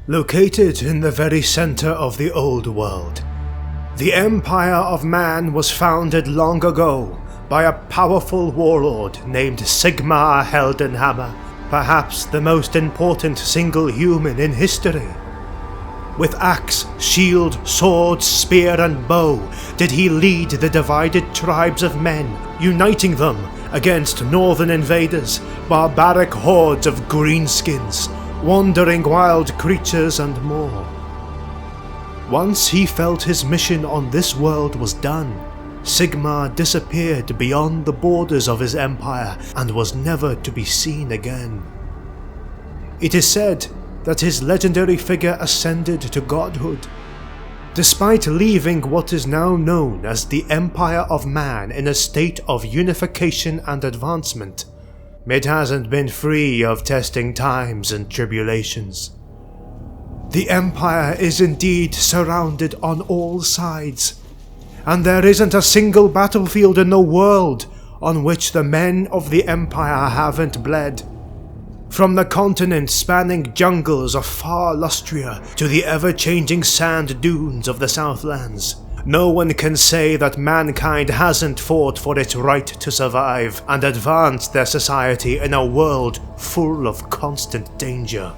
Located in the very center of the old world, the Empire of Man was founded long ago by a powerful warlord named Sigmar Heldenhammer, perhaps the most important single human in history. With axe, shield, sword, spear and bow did he lead the divided tribes of men, uniting them against northern invaders, barbaric hordes of greenskins, wandering wild creatures and more. Once he felt his mission on this world was done, Sigmar disappeared beyond the borders of his empire and was never to be seen again. It is said that his legendary figure ascended to godhood, despite leaving what is now known as the Empire of Man in a state of unification and advancement. It hasn't been free of testing times and tribulations. The Empire is indeed surrounded on all sides, and there isn't a single battlefield in the world on which the men of the Empire haven't bled. From the continent spanning jungles of far Lustria to the ever-changing sand dunes of the Southlands, no one can say that mankind hasn't fought for its right to survive and advance their society in a world full of constant danger.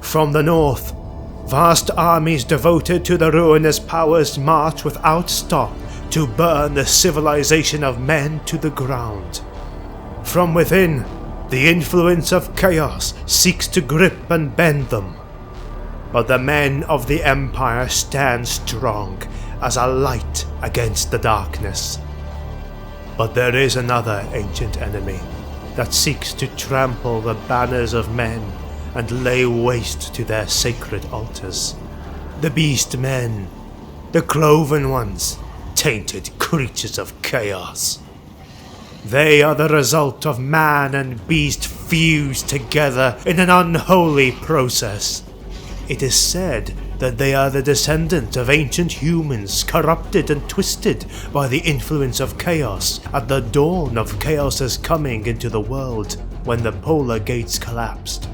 From the north, vast armies devoted to the ruinous powers march without stop to burn the civilization of men to the ground. From within, the influence of chaos seeks to grip and bend them. But the men of the Empire stand strong as a light against the darkness. But there is another ancient enemy that seeks to trample the banners of men and lay waste to their sacred altars. The Beastmen, the Cloven Ones, tainted creatures of chaos. They are the result of man and beast fused together in an unholy process. It is said that they are the descendant of ancient humans corrupted and twisted by the influence of chaos at the dawn of chaos's coming into the world when the polar gates collapsed.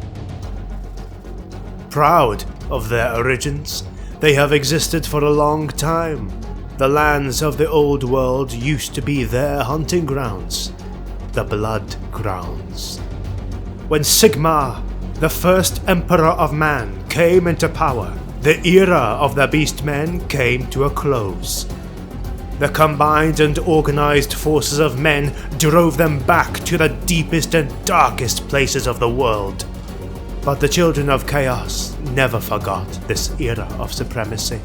Proud of their origins, they have existed for a long time. The lands of the old world used to be their hunting grounds, the Blood Grounds. When Sigmar, the first Emperor of Man, came into power, the era of the Beastmen came to a close. The combined and organized forces of men drove them back to the deepest and darkest places of the world. But the children of chaos never forgot this era of supremacy,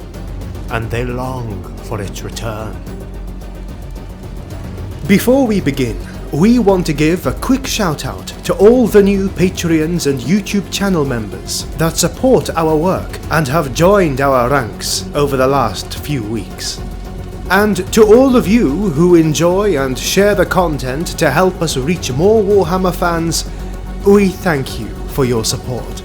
and they long for its return. Before we begin, we want to give a quick shout out to all the new Patreons and YouTube channel members that support our work and have joined our ranks over the last few weeks. And to all of you who enjoy and share the content to help us reach more Warhammer fans, we thank you for your support.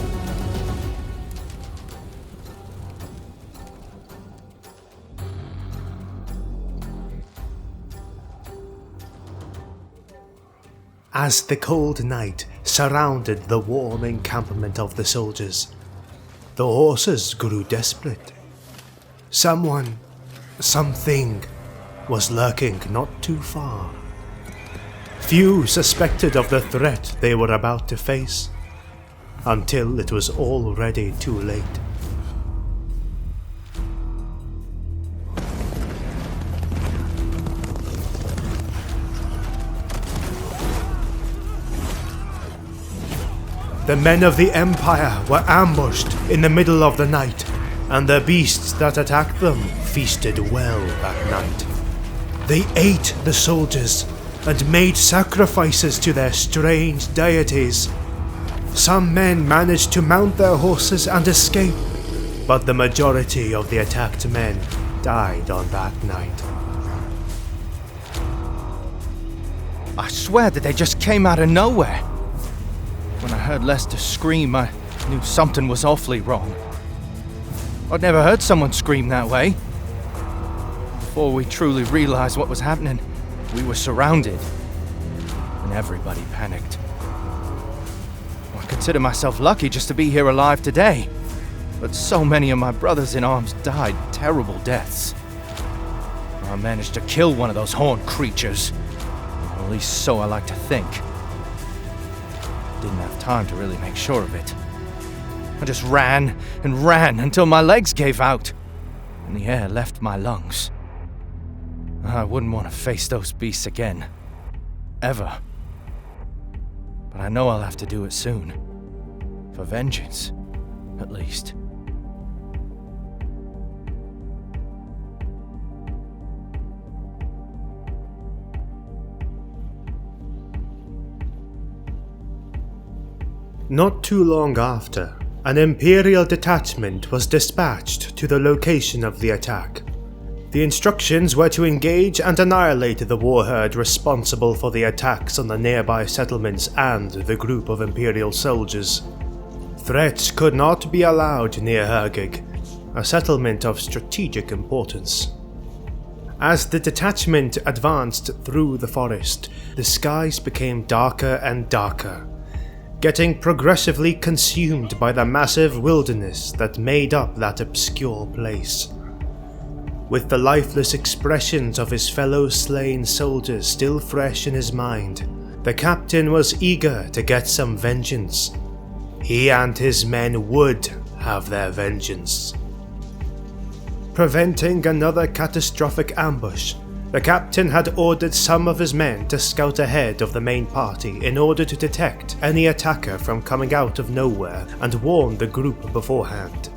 As the cold night surrounded the warm encampment of the soldiers, the horses grew desperate. Someone, something, was lurking not too far. Few suspected of the threat they were about to face, until it was already too late. The men of the Empire were ambushed in the middle of the night, and the beasts that attacked them feasted well that night. They ate the soldiers and made sacrifices to their strange deities. Some men managed to mount their horses and escape, but the majority of the attacked men died on that night. I swear that they just came out of nowhere. When I heard Lester scream, I knew something was awfully wrong. I'd never heard someone scream that way. Before we truly realized what was happening, we were surrounded, and everybody panicked. I consider myself lucky just to be here alive today. but so many of my brothers in arms died terrible deaths. I managed to kill one of those horned creatures. Or at least so I like to think. Didn't have time to really make sure of it. I just ran and ran until my legs gave out, and the air left my lungs. I wouldn't want to face those beasts again. Ever. But I know I'll have to do it soon. For vengeance, at least. Not too long after, an Imperial detachment was dispatched to the location of the attack. The instructions were to engage and annihilate the warherd responsible for the attacks on the nearby settlements and the group of Imperial soldiers. Threats could not be allowed near Hergig, a settlement of strategic importance. As the detachment advanced through the forest, the skies became darker and darker, getting progressively consumed by the massive wilderness that made up that obscure place. With the lifeless expressions of his fellow slain soldiers still fresh in his mind, the captain was eager to get some vengeance. He and his men would have their vengeance. Preventing another catastrophic ambush, the captain had ordered some of his men to scout ahead of the main party in order to detect any attacker from coming out of nowhere and warn the group beforehand.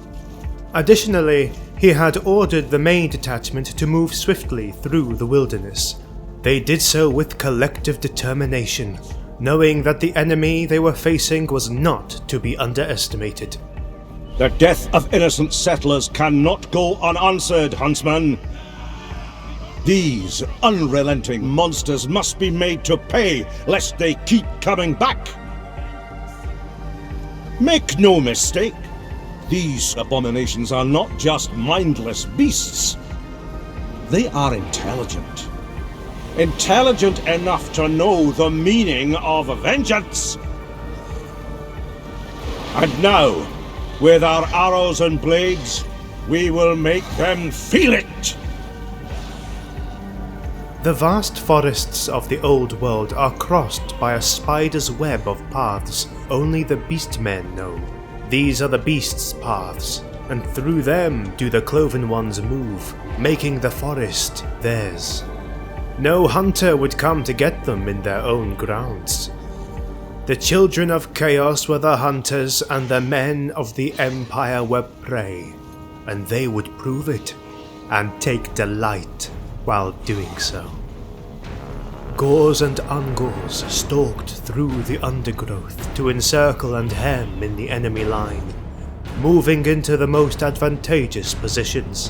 Additionally, he had ordered the main detachment to move swiftly through the wilderness. They did so with collective determination, knowing that the enemy they were facing was not to be underestimated. The death of innocent settlers cannot go unanswered, Huntsman. These unrelenting monsters must be made to pay, lest they keep coming back. Make no mistake, these abominations are not just mindless beasts. They are intelligent. Intelligent enough to know the meaning of vengeance. And now, with our arrows and blades, we will make them feel it! The vast forests of the old world are crossed by a spider's web of paths only the Beastmen know. These are the beasts' paths, and through them do the cloven ones move, making the forest theirs. No hunter would come to get them in their own grounds. The children of chaos were the hunters, and the men of the Empire were prey, and they would prove it, and take delight while doing so. Gores and ungores stalked through the undergrowth to encircle and hem in the enemy line, moving into the most advantageous positions.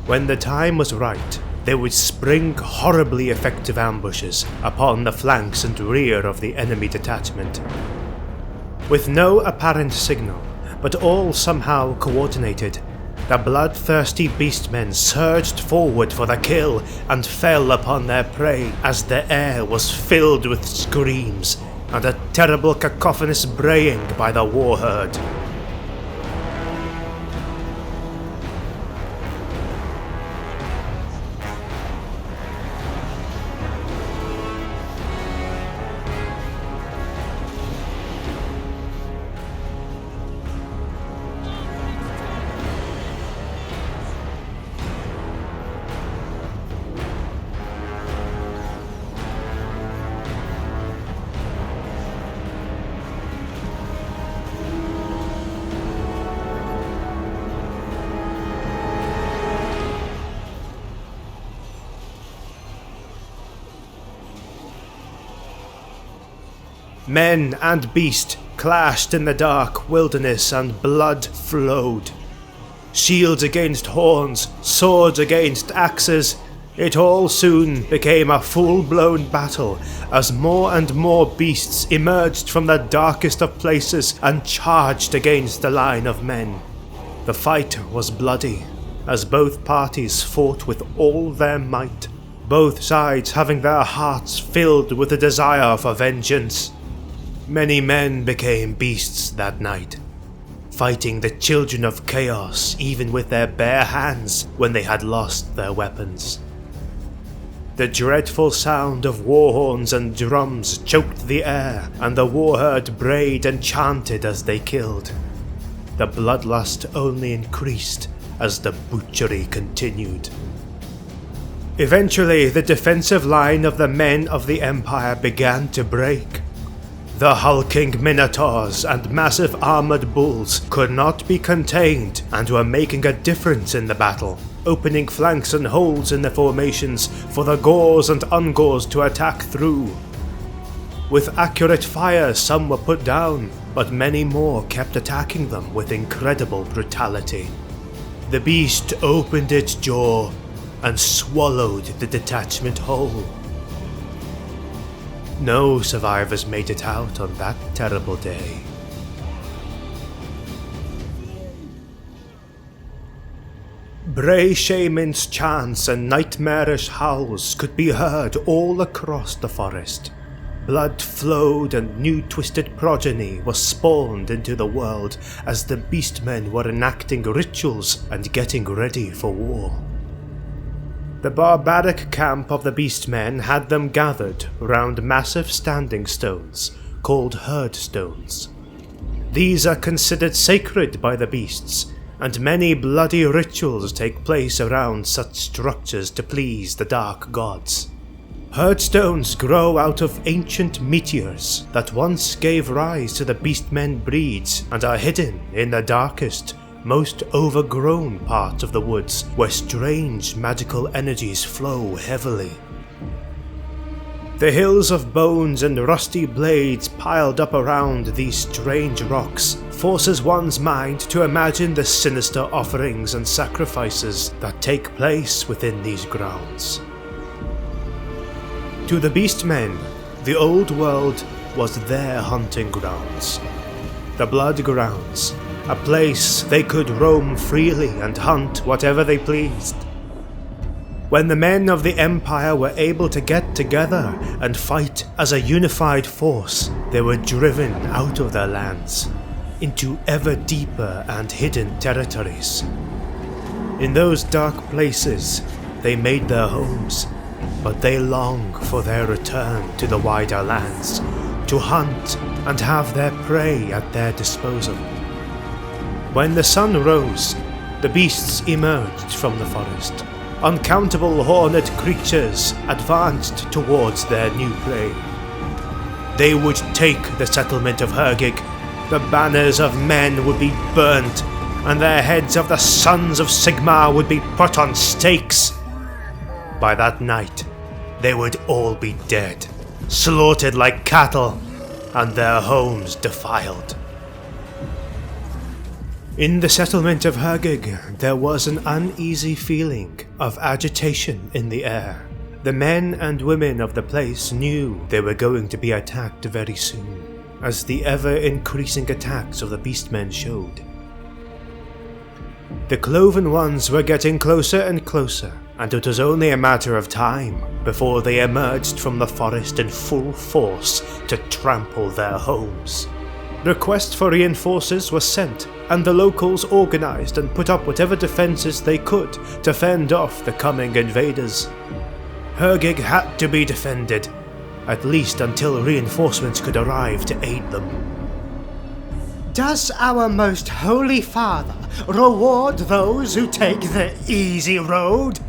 When the time was right, they would spring horribly effective ambushes upon the flanks and rear of the enemy detachment. With no apparent signal, but all somehow coordinated, the bloodthirsty beastmen surged forward for the kill and fell upon their prey as the air was filled with screams and a terrible cacophonous braying by the warherd. Men and beast clashed in the dark wilderness and blood flowed. Shields against horns, swords against axes, it all soon became a full-blown battle as more and more beasts emerged from the darkest of places and charged against the line of men. The fight was bloody, as both parties fought with all their might, both sides having their hearts filled with a desire for vengeance. Many men became beasts that night. fighting the children of chaos even with their bare hands when they had lost their weapons. The dreadful sound of war horns and drums choked the air, and the warherd brayed and chanted as they killed. The bloodlust only increased as the butchery continued. Eventually, the defensive line of the men of the Empire began to break. The hulking minotaurs and massive armored bulls could not be contained and were making a difference in the battle, opening flanks and holes in the formations for the Gors and Ungors to attack through. With accurate fire, some were put down, but many more kept attacking them with incredible brutality. The beast opened its jaw and swallowed the detachment whole. No survivors made it out on that terrible day. Bray shamans' chants and nightmarish howls could be heard all across the forest. Blood flowed and new twisted progeny was spawned into the world as the Beastmen were enacting rituals and getting ready for war. The barbaric camp of the Beastmen had them gathered round massive standing stones called herd stones. These are considered sacred by the beasts, and many bloody rituals take place around such structures to please the dark gods. Herdstones grow out of ancient meteors that once gave rise to the Beastmen breeds and are hidden in the darkest, most overgrown parts of the woods where strange magical energies flow heavily. The hills of bones and rusty blades piled up around these strange rocks forces one's mind to imagine the sinister offerings and sacrifices that take place within these grounds. To the Beastmen, the old world was their hunting grounds. The Blood Grounds, a place they could roam freely and hunt whatever they pleased. When the men of the Empire were able to get together and fight as a unified force, they were driven out of their lands, into ever deeper and hidden territories. In those dark places, they made their homes, but they long for their return to the wider lands, to hunt and have their prey at their disposal. When the sun rose, the beasts emerged from the forest. Uncountable horned creatures advanced towards their new prey. They would take the settlement of Hergig. The banners of men would be burnt, and the heads of the sons of Sigmar would be put on stakes. By that night, they would all be dead, slaughtered like cattle, and their homes defiled. In the settlement of Hergig, there was an uneasy feeling of agitation in the air. The men and women of the place knew they were going to be attacked very soon, as the ever-increasing attacks of the Beastmen showed. The Cloven Ones were getting closer and closer, and it was only a matter of time before they emerged from the forest in full force to trample their homes. Requests for reinforcers were sent, and the locals organized and put up whatever defenses they could to fend off the coming invaders. Hergig had to be defended, at least until reinforcements could arrive to aid them. Does our most holy father reward those who take the easy road?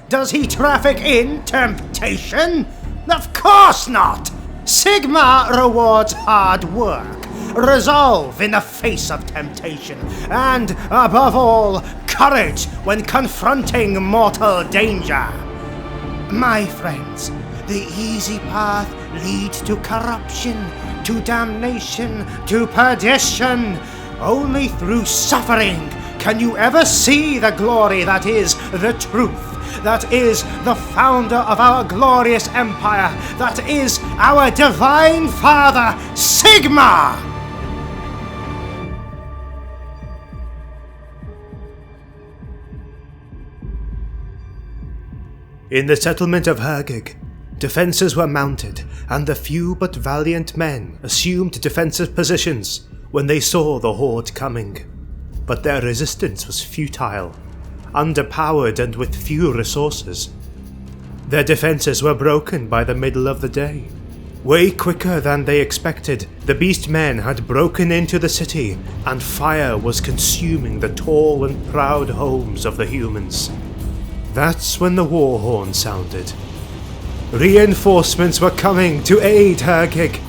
Does he traffic in temptation? Of course not! Sigmar rewards hard work, resolve in the face of temptation, and, above all, courage when confronting mortal danger. My friends, the easy path leads to corruption, to damnation, to perdition. Only through suffering can you ever see the glory that is the truth, that is the founder of our glorious empire, that is our divine father, Sigmar! In the settlement of Hergig, defences were mounted, and the few but valiant men assumed defensive positions when they saw the horde coming. but their resistance was futile, underpowered and with few resources. Their defenses were broken by the middle of the day. Way quicker than they expected, the Beastmen had broken into the city, and fire was consuming the tall and proud homes of the humans. That's when the war horn sounded. Reinforcements were coming to aid Hergig.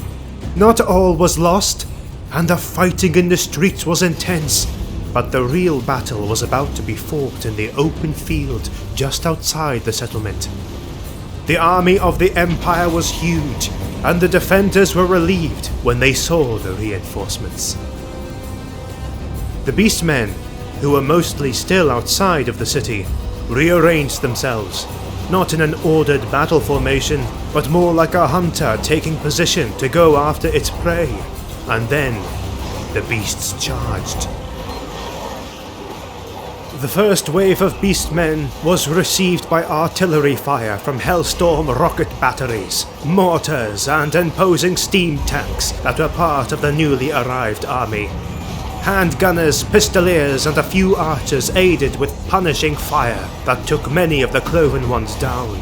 Not all was lost, and the fighting in the streets was intense, but the real battle was about to be fought in the open field just outside the settlement. The army of the Empire was huge, and the defenders were relieved when they saw the reinforcements. The Beastmen, who were mostly still outside of the city, rearranged themselves, not in an ordered battle formation, but more like a hunter taking position to go after its prey. And then, the beasts charged. The first wave of Beastmen was received by artillery fire from Hellstorm rocket batteries, mortars, and imposing steam tanks that were part of the newly arrived army. Handgunners, pistoliers, and a few archers aided with punishing fire that took many of the cloven ones down.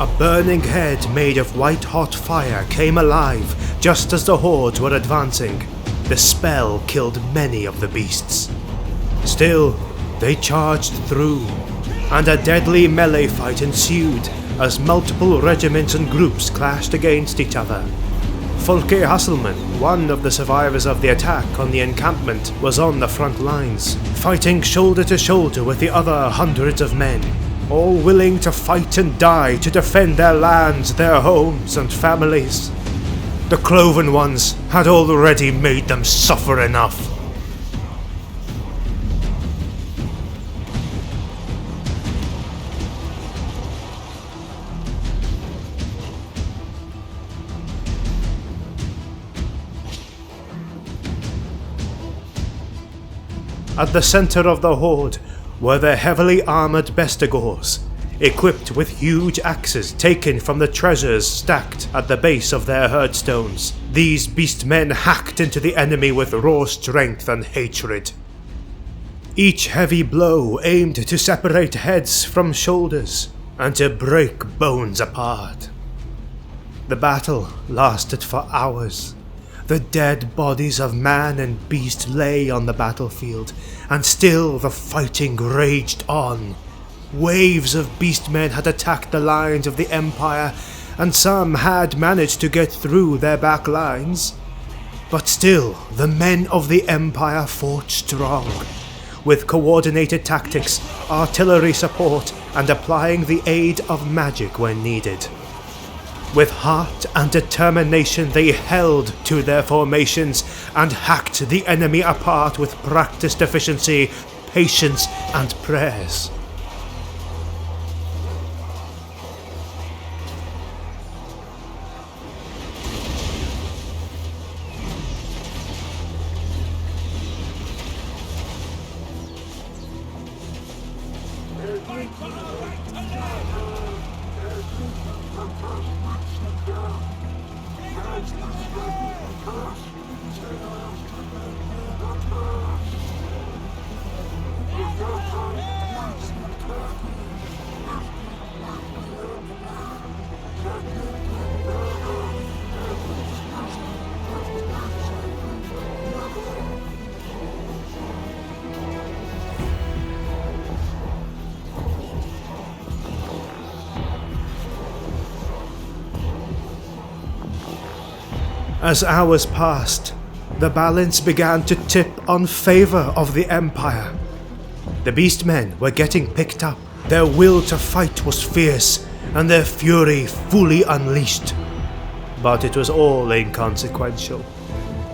A burning head made of white-hot fire came alive just as the hordes were advancing. The spell killed many of the beasts. Still, they charged through, and a deadly melee fight ensued as multiple regiments and groups clashed against each other. Folke Hasselman, one of the survivors of the attack on the encampment, was on the front lines, fighting shoulder to shoulder with the other hundreds of men, all willing to fight and die to defend their lands, their homes and families. The Cloven Ones had already made them suffer enough. At the center of the horde were the heavily armored Bestigors, equipped with huge axes taken from the treasures stacked at the base of their herdstones. These beastmen hacked into the enemy with raw strength and hatred. Each heavy blow aimed to separate heads from shoulders and to break bones apart. The battle lasted for hours. The dead bodies of man and beast lay on the battlefield, and still the fighting raged on. Waves of beastmen had attacked the lines of the Empire, and some had managed to get through their back lines. But still, the men of the Empire fought strong, with coordinated tactics, artillery support, and applying the aid of magic when needed. With heart and determination they held to their formations and hacked the enemy apart with practiced efficiency, patience, and prayers. As hours passed, the balance began to tip on favor of the Empire. The Beastmen were getting picked up, their will to fight was fierce, and their fury fully unleashed. But it was all inconsequential.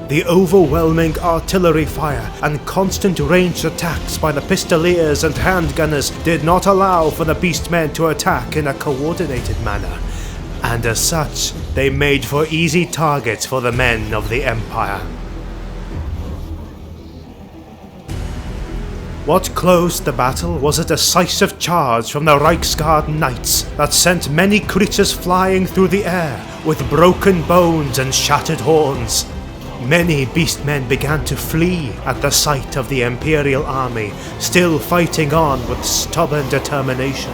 The overwhelming artillery fire and constant ranged attacks by the pistoliers and handgunners did not allow for the Beastmen to attack in a coordinated manner, and as such, they made for easy targets for the men of the Empire. What closed the battle was a decisive charge from the Reiksguard Knights that sent many creatures flying through the air with broken bones and shattered horns. Many Beastmen began to flee at the sight of the Imperial army, still fighting on with stubborn determination.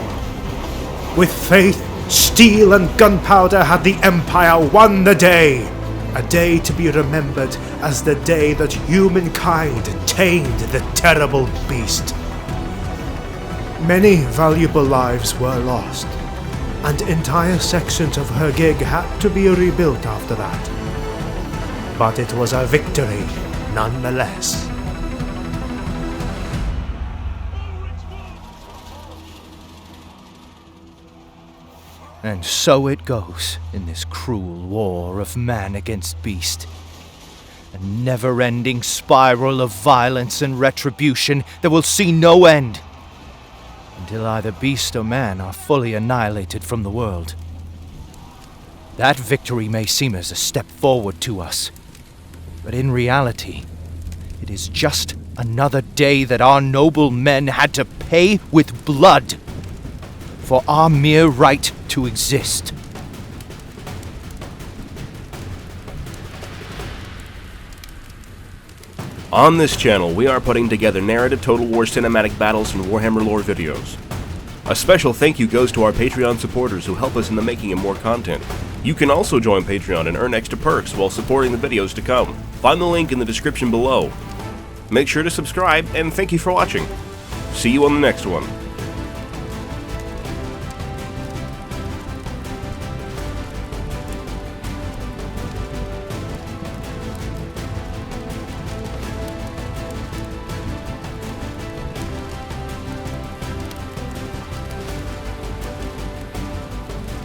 With faith, steel and gunpowder had the Empire won the day, a day to be remembered as the day that humankind tamed the terrible beast. Many valuable lives were lost, and entire sections of Hergig had to be rebuilt after that. But it was a victory nonetheless. And so it goes in this cruel war of man against beast. A never-ending spiral of violence and retribution that will see no end, until either beast or man are fully annihilated from the world. That victory may seem as a step forward to us, but in reality, it is just another day that our noble men had to pay with blood for our mere right to exist. On this channel, we are putting together narrative Total War cinematic battles and Warhammer lore videos. A special thank you goes to our Patreon supporters who help us in the making of more content. You can also join Patreon and earn extra perks while supporting the videos to come. Find the link in the description below. Make sure to subscribe, and thank you for watching. See you on the next one.